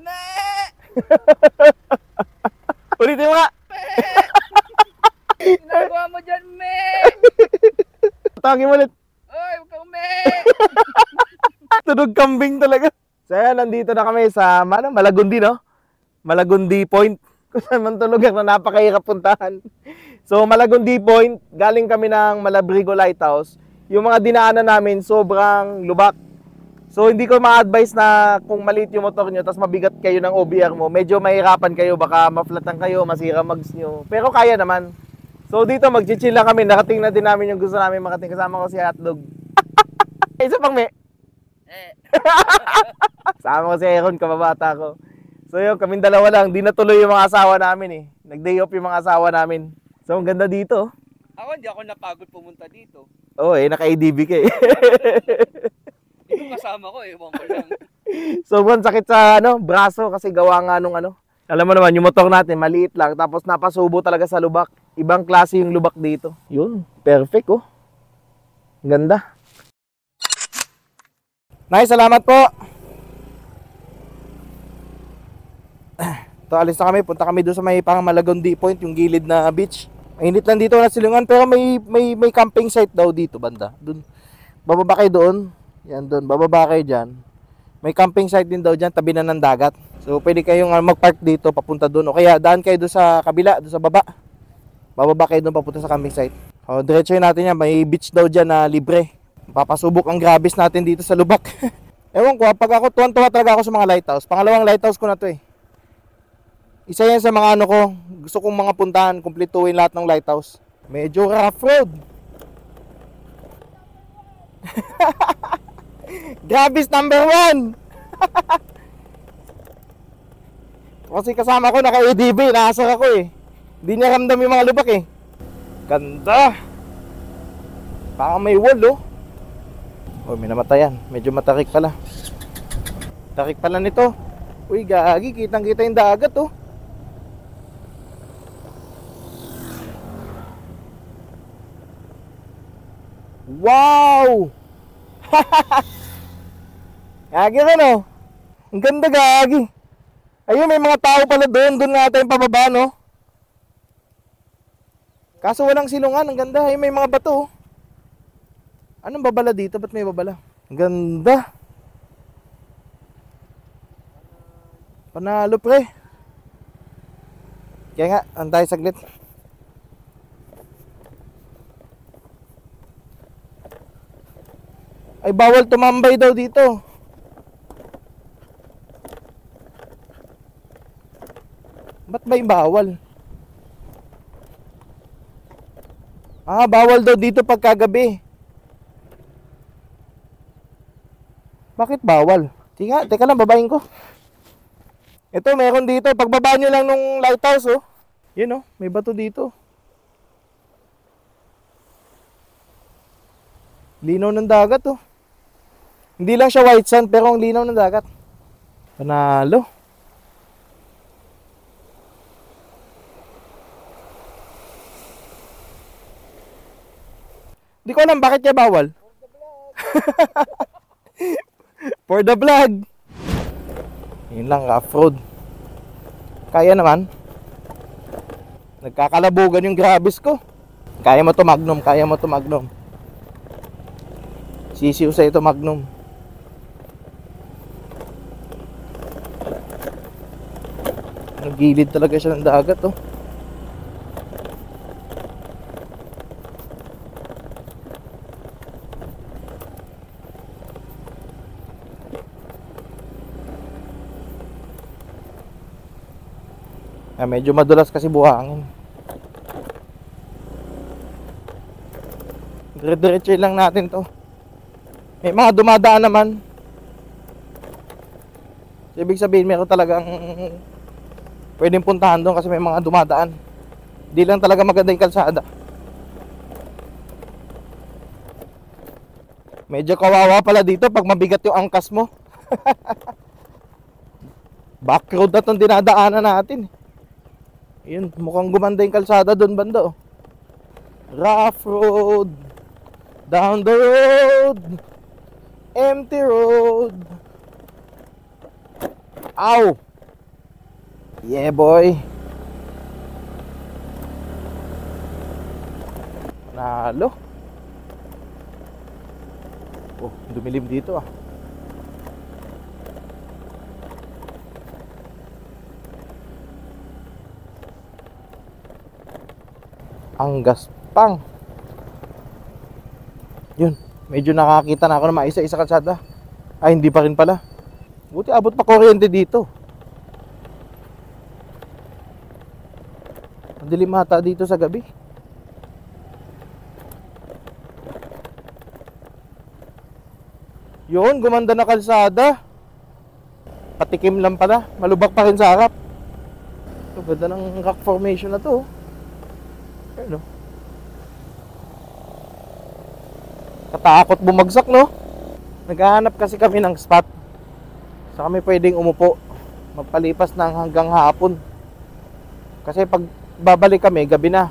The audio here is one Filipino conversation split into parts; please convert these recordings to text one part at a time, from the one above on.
Me! Ulitin mo nga. Ginagawa mo dyan, me! Tawagin mo ulit. Oy, huwag kang me! Tunog kambing talaga. So ayan, nandito na kami sa Malagundi, no? Malagundi Point. Kung saan man tulugan na napakahirap puntahan. So Malagundi Point, galing kami ng Malabrigo Lighthouse. Yung mga dinaanan namin, sobrang lubak. So hindi ko ma-advise na kung maliit yung motor nyo, tapos mabigat kayo ng OBR mo, medyo mahirapan kayo, baka maflatan kayo, masira mags nyo. Pero kaya naman. So dito mag-chill lang kami, nakating na din namin yung gusto namin makating. Kasama ko si Hotdog. Isa pang me. Sama ko si Aaron, kababata ko. So yun, kaming dalawa lang. Di natuloy yung mga asawa namin eh. Nag-day off yung mga asawa namin. So ang ganda dito. Ako hindi ako napagod pumunta dito. Oo naka-ADB ka eh. Yung kasama ko, ewan ko lang. Sobrang sakit sa braso kasi gawa nga nung Alam mo naman, yung motor natin maliit lang. Tapos napasubo talaga sa lubak. Ibang klase yung lubak dito. Yun, perfect oh. Ganda. Nice, salamat po. Ito, alis na kami. Punta kami doon sa may Malagundi Point, yung gilid na beach. Mainit lang dito na silungan, pero may camping site daw dito, banda. Doon. Bababa kayo doon. Yan doon, bababa kayo dyan. May camping site din daw dyan, tabi na ng dagat. So, pwede kayong mag-park dito, papunta doon. O kaya, daan kayo doon sa kabila, doon sa baba. Bababa kayo doon, papunta sa camping site. O, diretsoy natin yan. May beach daw dyan na libre. Papasubok ang grabis natin dito sa lubak. Ewan ko, pag ako, tuwan-tuwa talaga ako sa mga lighthouse. Pangalawang lighthouse ko na to eh. Isa yan sa mga ko, gusto kong mga puntahan, kumpletuhin lahat ng lighthouse. Medyo rough road. Grabis number 1. Kasi kasama ko naka-ADB, naasar ako eh. Hindi niya ramdam yung mga lubak eh. Ganda. Parang may wall oh. Oh, may namatayan. Medyo matarik pala. Tarik pala nito. Uy, gagi, kitang-kita yung dagat oh. Wow! Gagi rin oh. Ang ganda gagi. Ayun, may mga tao pala doon. Doon nga tayo pababa no. Kaso walang silungan. Ang ganda. Ayun, may mga bato oh. Anong babala dito? Ba't may babala? Ang ganda. Panalo pre. Kaya nga, antay saglit. Ay, bawal tumambay daw dito. Ba't ba yung bawal? Bawal daw dito pagkagabi. Bakit bawal? Teka lang, babayin ko. Ito, meron dito. Pagbaba nyo lang nung lighthouse, oh. Yun, oh. May bato dito. Linaw ng dagat, oh. Hindi lang siya white sand, pero ang linaw ng dagat. Panalo. Hindi ko alam bakit niya bawal. For the vlog. Yun lang, rough road. Kaya naman. Nagkakalabugan yung grabis ko. Kaya mo to Magnum, kaya mo to Magnum. Sisiw sa ito Magnum. Nagilid talaga siya ng dagat oh. Medyo madulas kasi buhangin. Dire-diretso lang natin to. May mga dumadaan naman. Ibig sabihin meron talagang pwedeng puntahan doon kasi may mga dumadaan. Di lang talaga maganda yung kalsada. Medyo kawawa pala dito pag mabigat yung angkas mo. Backroad na itong dinadaanan natin. Yun, mukhang gumanda yung kalsada doon banda oh. Rough road. Down the road. Empty road. Ow! Yeah, boy. Nalo. Oh, dumilim dito ah. Ang gaspang. Yun, medyo nakakita na ako na maisa-isa kalsada. Ay, hindi pa rin pala. Buti abot pa kuryente dito. Madilim ata dito sa gabi. Yun, gumanda na kalsada. Patikim lang pala. Malubak pa rin sa harap. Ito, ganda ng rock formation na to. Ano? Katakot bumagsak, no? Naghahanap kasi kami ng spot. So kami pwedeng umupo. Magpalipas ng hanggang hapon. Kasi pag babalik kami, gabi na.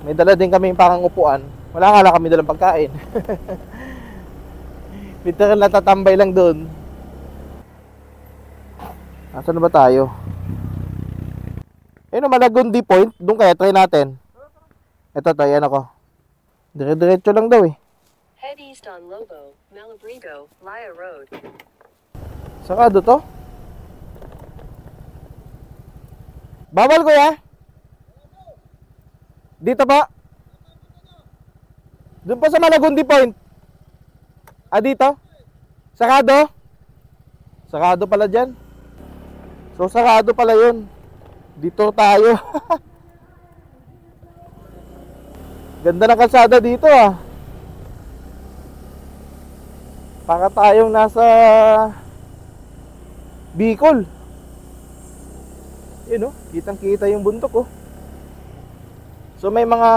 May dala din kami parang upuan. Wala nga lang kami dalang pagkain. Literal na tatambay lang doon. Nasaan na ba tayo? Ayun o, Malagundi Point. Doon kaya, try natin. Ito, yan ako. Dire-diretso lang daw eh. Head east on Lobo, Malabrigo, Laya Road. Sakado to? Bawal ko ya? Dito pa? Doon pa sa Malagundi Point. Ah, dito? Sakado? Sakado pala dyan. So, sakado pala yun. Dito tayo. Ganda ng kalsada dito ah. Para tayong nasa Bicol. Yun oh, kitang-kita yung bundok oh. So may mga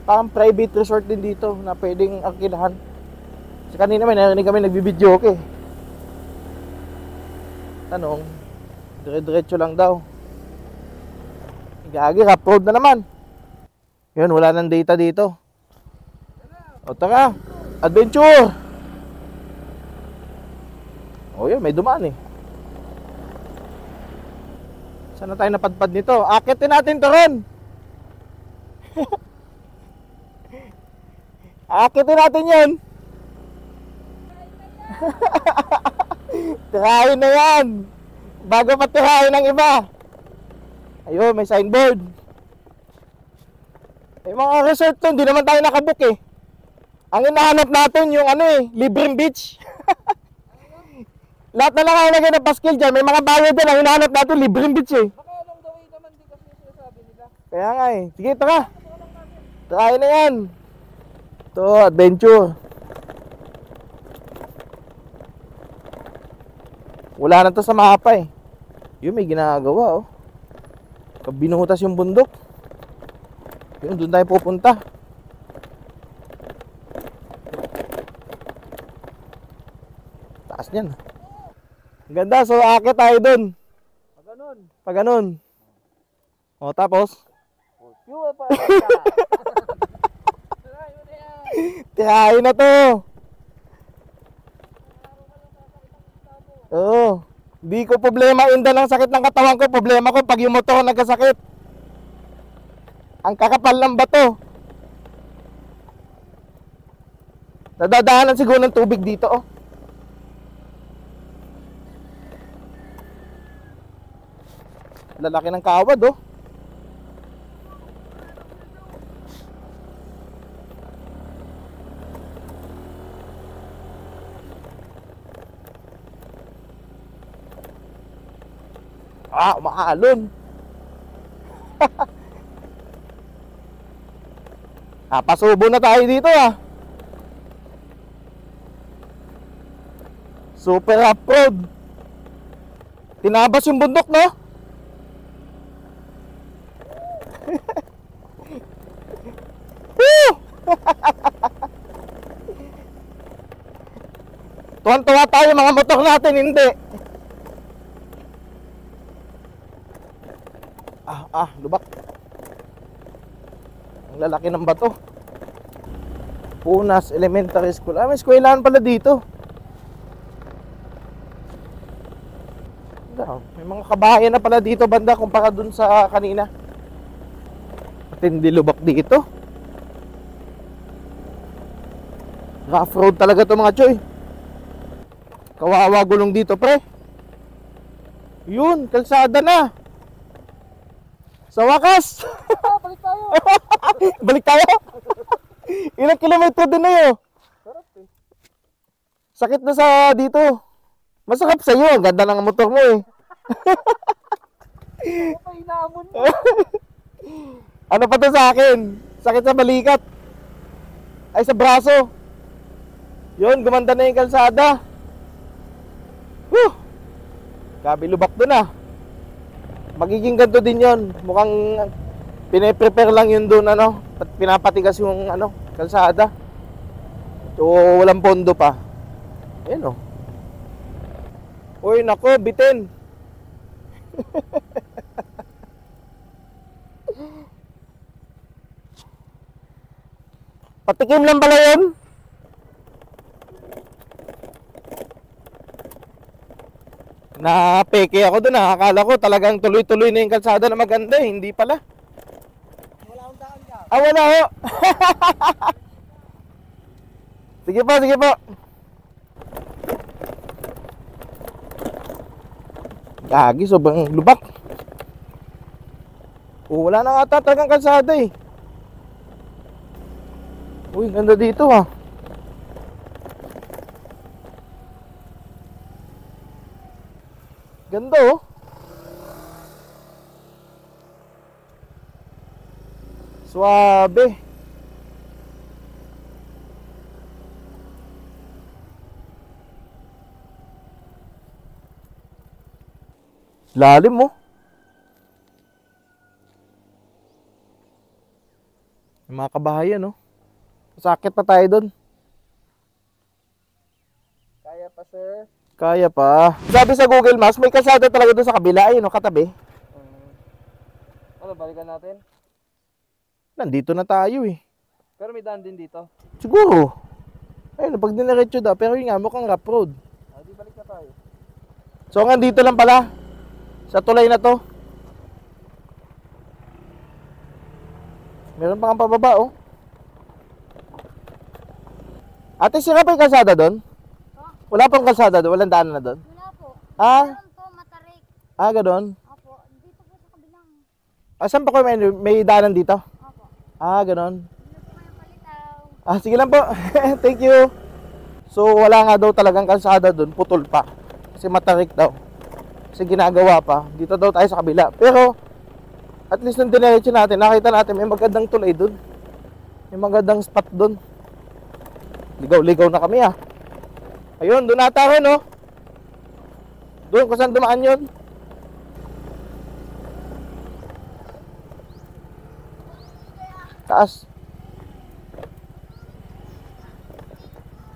parang private resort din dito na pwedeng akilahan. Kasi kanina may narinig kami nagbibidyo okay. Tanong, dire-diretso lang daw. Gagi, rough road na naman. Yun, wala nang data dito. O tara, adventure. O yun, may dumaan eh. Saan na tayo napadpad nito? Akitin natin to ron. Akitin natin yan. Tirahin na yan. Bago patirahin ng iba. Ayun, may signboard. May mga resort to, hindi naman tayo nakabook eh. Ang hinahanap natin yung ano eh, libreng beach. Lahat na lang ang lagay ng paskil dyan, may mga bayad din. Ang hinahanap natin, libreng beach eh. Baka along the way naman din kasi sinasabi nila. Kaya nga eh. Sige, tara. Try na yan. Ito, adventure. Wala na to sa mapa eh. Yun, may ginagawa oh. Binuhutas yung bundok. Yun, doon tayo pupunta. Taas niyan. Ganda, so akit tayo doon. Pag ganun. Pag ganun. O, tapos? Fuel pa. Tihayin na to. Oo. Di ko problema inda ng sakit ng katawan ko. Problema ko pag yung motor nagkasakit. Ang kakapal ng bato. Nadadaanan siguro ng tubig dito oh. Lalaki ng kawad oh. Ah, umaalon. Ah, pasubo na tayo dito ah. Super off-road. Tinabas yung bundok no? Woo! Tuwan-tuwa tayo mga motor natin, hindi. Lubak. Ang lalaki ng bato. Punas Elementary School. Ah, may eskwelahan pala dito. May mga kabahayan na pala dito banda kumpara dun sa kanina. Matindi lubak dito. Rough road talaga to mga choy. Kawawa gulong dito pre. Yun, kalsada na. Sa wakas. Balik tayo. Balik tayo. Ilang kilometro din na yun. Sarap eh. Sakit na sa dito. Masakap sa'yo. Ang ganda ng motor mo eh. Kapay namon mo. Ano pa to sa akin? Sakit sa balikat. Ay sa braso. Yun, gumanda na yung kalsada. Whew! Gabi lubak doon ah. Magiging ganito din yon. Mukhang pine-prepare lang yun doon ano. Pinapatigas yung ano, kalsada. So walang pondo pa. Ayan oh. Uy nako, bitin. Patikim lang pala yun. Napeke ako doon. Akala ko talagang tuloy-tuloy na yung kalsada na maganda eh. Hindi pala. Wala akong daan ka. Ah, wala ho. Sige po, sige po. Gagi, sobrang lubak. Oh, wala na ata talagang kalsada eh. Uy, ganda dito ah. Ganda oh. Suabe. Lalim mo. Yung mga kabahayan no. Sakit pa tayo doon. Kaya pa sir. Kaya pa. Sabi sa Google Maps, may kalsada talaga doon sa kabila. Ayun, no, katabi. Ano, balikan natin? Nandito na tayo eh. Pero may daan din dito. Siguro. Ayun, pag diniretso daw. Pero yun nga, mukhang rough road. Ah, di balik na tayo. So, hanggang dito lang pala. Sa tulay na to. Meron pa kang pababa, oh. Ate, sira pa yung kalsada doon? Wala pang kalsada doon? Walang daan na doon? Wala po. Ah? Meron po, matarik. Ah, ganoon. Opo, dito po sa kabilang. Ah, saan pa ko may daanan dito? Opo. Ah, ganoon. Dito po kayo palitaw. Ah, sige lang po. Thank you. So, wala nga daw talagang kalsada doon. Putol pa. Kasi matarik daw. Kasi ginagawa pa. Dito daw tayo sa kabila. Pero, at least nung dinerecho natin, nakita natin may magandang tulay doon. May magandang spot doon. Ligaw-ligaw na kami ah. Ayun, doon ata rin oh. Doon kung saan dumaan yun. Taas.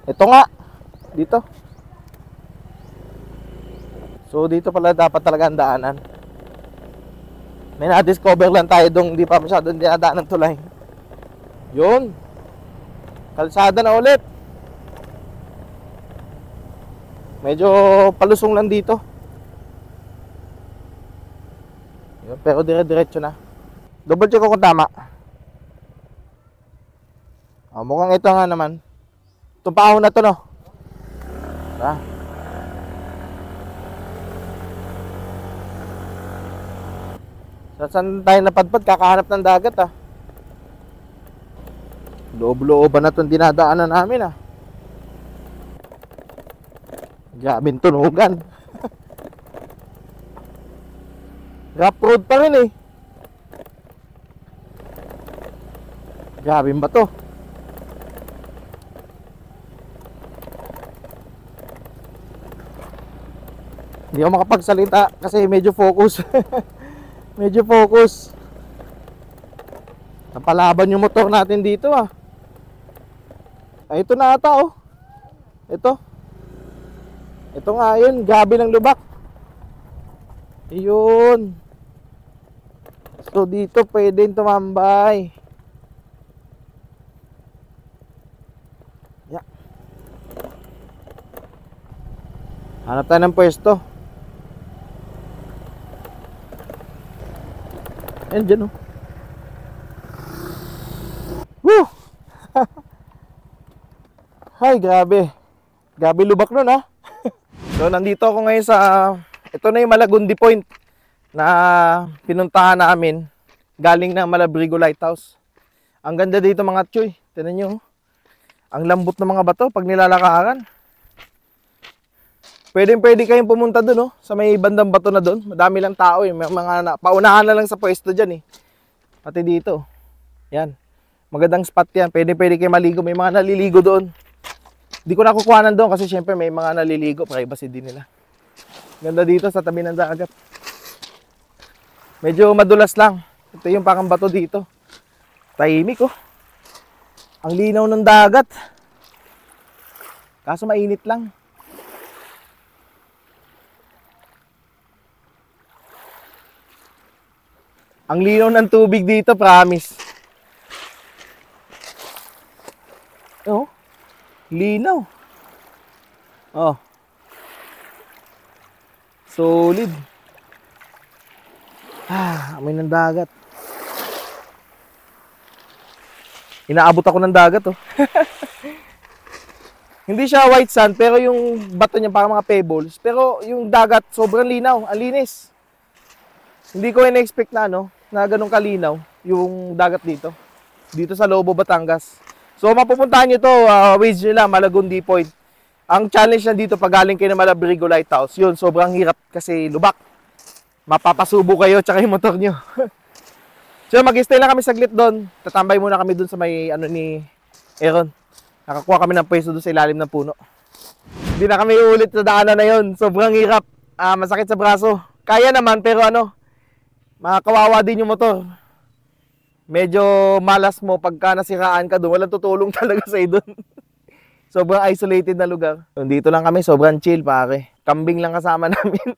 Ito nga. Dito. So dito pala dapat talaga ang daanan. May na-discover lang tayo doon. Hindi pa masyadong dinadaan ng tulay. Yun. Kalsada na ulit. Medyo palusong lang dito. Yun, pero dire-diretso na. Double check ko kung tama. Oh, mukhang ito nga naman. Itong paahon na to no. Ah. Saan tayo napadpad? Kakahanap ng dagat ah. Loob-looban na itong dinadaanan namin ah. Grabing tunugan. Rough road pa rin eh. Grabing ba to? Hindi ako makapagsalita kasi medyo focus. Medyo focus. Napalaban yung motor natin dito ah. Ay, ito na ata oh. Ito. Ito nga yun, gabi ng lubak. Ayun. So dito pwedeng tumambay. Yeah. Hanap tayo ng pwesto. Ayan dyan, oh. Woo! Ay, grabe. Grabe lubak nun, ha? So, nandito ako ngayon sa... ito na yung Malagundi Point na pinuntahan namin galing ng Malabrigo Lighthouse. Ang ganda dito mga tsoy. Tignan nyo. Ang lambot ng mga bato pag nilalakaran. Pwede kayong pumunta dun, oh, sa may bandang bato na dun. Madami lang tao eh. May mga paunahan na lang sa pwesto dyan eh. Pati dito. Yan. Magandang spot yan. Pwede kayong maligo. May mga naliligo doon. Hindi ko nakukuhanan doon kasi syempre may mga naliligo. Privacy din nila. Ganda dito sa tabi ng dagat. Medyo madulas lang. Ito yung parang bato dito. Tahimik, oh. Ang linaw ng dagat. Kaso mainit lang. Ang linaw ng tubig dito, promise. Oh. Linaw. Oh. Solid. Amoy ng dagat. Inaabot ako ng dagat, oh. Hindi siya white sand, pero yung bato niya parang mga pebbles. Pero yung dagat, sobrang linaw. Ang linis. Hindi ko in-expect na, na ganun kalinaw yung dagat dito. Dito sa Lobo, Batangas. So, mapupuntahan nyo to, ways nyo lang, Malagundi Point. Ang challenge na dito, pag galing kayo ng Malabrigo Lighthouse, yun, sobrang hirap kasi lubak. Mapapasubo kayo, tsaka yung motor nyo. So, mag-stay lang kami saglit doon. Tatambay muna kami doon sa may, ni Aaron. Nakakuha kami ng pwesto doon sa ilalim ng puno. Hindi na kami uulit sa daanan na yun. Sobrang hirap. Masakit sa braso. Kaya naman, pero makakawawa din yung motor. Medyo malas mo pagka nasiraan ka doon. Walang tutulong talaga sa'yo doon. Sobrang isolated na lugar. Dito lang kami, sobrang chill pare. Kambing lang kasama namin.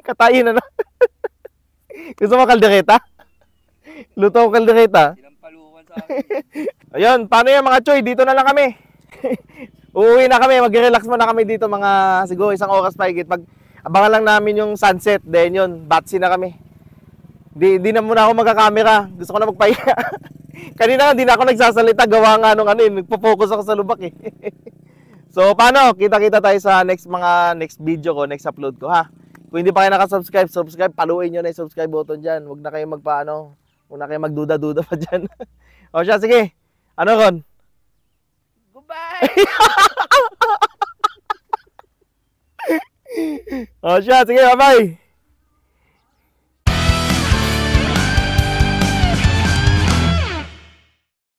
Katayin na. Gusto mo kaldereta? Luto ko kaldereta. Sinampalukan sa akin. Ayun, paano yan mga choy? Dito na lang kami. Uuwi na kami, mag-relax muna kami dito mga siguro 1 oras pa higit. Abangan lang namin yung sunset, then yun, batsi na kami. Di na muna ako magka-camera. Gusto ko na magpahinga. Kanina nga, di na ako nagsasalita. Gawa nga nung nagpo-focus ako sa lubak eh. So, paano? Kita-kita tayo sa next video ko, next upload ko ha. Kung hindi pa kayo nakasubscribe, subscribe, paluin nyo na yung subscribe button dyan. Huwag na kayo huwag na kayo magduda-duda pa dyan. O siya, sige. Ano Ron? Goodbye! O siya, sige, bye-bye.